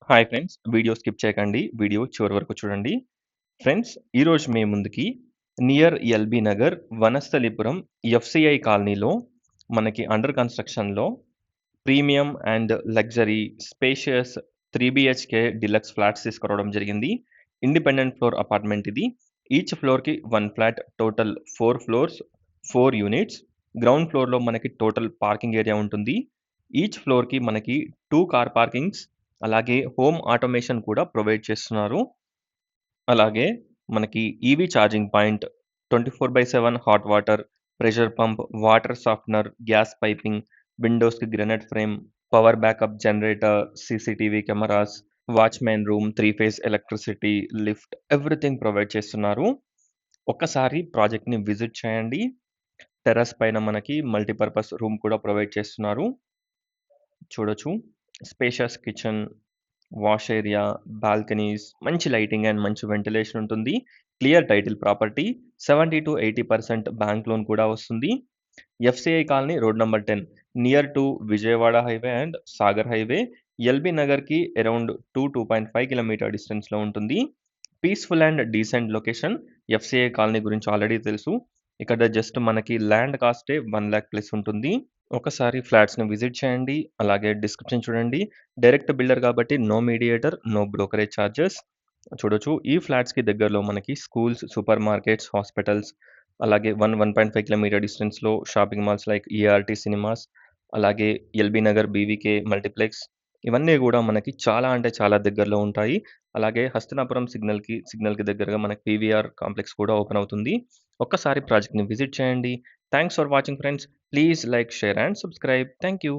Hi friends. Video skip చేయకండి. Video చివరి వరకు చూడండి. ఫ్రెండ్స్, ఈరోజు మీ ముందుకి నియర్ ఎల్బీ నగర్, వనస్థలిపురం ఎఫ్సిఐ కాలనీలో మనకి అండర్ కన్‌స్ట్రక్షన్‌లో premium and luxury spacious 3 BHK deluxe flats తీసుకురావడం జరిగింది. ఇండిపెండెంట్ ఫ్లోర్ అపార్ట్మెంట్ ఇది. ఈచ్ ఫ్లోర్‌కి 1 flat, total 4 floors, 4 units. Ground ఫ్లోర్‌లో మనకి టోటల్ పార్కింగ్ ఏరియా ఉంటుంది. ఈచ్ ఫ్లోర్‌కి మనకి 2 కార్ పార్కింగ్స్, అలాగే హోమ్ ఆటోమేషన్ కూడా ప్రొవైడ్ చేస్తున్నారు. అలాగే మనకి EV charging point, 24/7 hot water, pressure pump, water softener, gas piping, విండోస్‌కి granite frame, power backup generator, CCTV cameras, watchmen room, 3 phase electricity, lift everything provide చేస్తున్నారు. ఒక్కసారి ప్రాజెక్ట్‌ని విజిట్ చేయండి. టెర్రస్ పైన మనకి మల్టీపర్పస్ రూమ్ కూడా ప్రొవైడ్ చేస్తున్నారు. చూడొచ్చు. Spacious kitchen, wash area, balconies, మంచి లైటింగ్ అండ్ మంచి వెంటిలేషన్ ఉంటుంది. Clear title property. 70-80% bank loan కూడా వస్తుంది. FCI colony, road number 10, near to Vijayawada highway and Sagar highway. LB నగర్‌కి అరౌండ్ 2.5 కిలోమీటర్ డిస్టెన్స్‌లో ఉంటుంది. Peaceful and decent location. FCI colony గురించి ఆల్రెడీ తెలుసు. ఇక్కడ జస్ట్ మనకి ల్యాండ్ కాస్టే 1,00,000 ప్లస్ ఉంటుంది. ఒకసారి ఫ్లాట్స్‌ని విజిట్ చేయండి. అలాగే డిస్క్రిప్షన్ చూడండి. డైరెక్ట్ బిల్డర్ కాబట్టి no mediator, no brokerage charges. చూడొచ్చు. ఈ ఫ్లాట్స్‌కి దగ్గరలో మనకి స్కూల్స్, సూపర్ మార్కెట్స్, హాస్పిటల్స్, అలాగే 1.5 కిలోమీటర్ డిస్టెన్స్‌లో shopping malls like ERT cinemas, అలాగే ఎల్బీ నగర్ బీవీకే మల్టీప్లెక్స్, ఇవన్నీ గూడా మనకి చాలా అంటే చాలా దగ్గరలో ఉంటాయి. అలాగే హస్తినాపురం సిగ్నల్‌కి దగ్గరగా మనకి పీవీఆర్ కాంప్లెక్స్ కూడా ఓపెన్ అవుతుంది. ఒక్కసారి ప్రాజెక్ట్‌ని విజిట్ చేయండి. Thanks for watching friends. Please like, share and subscribe. Thank you.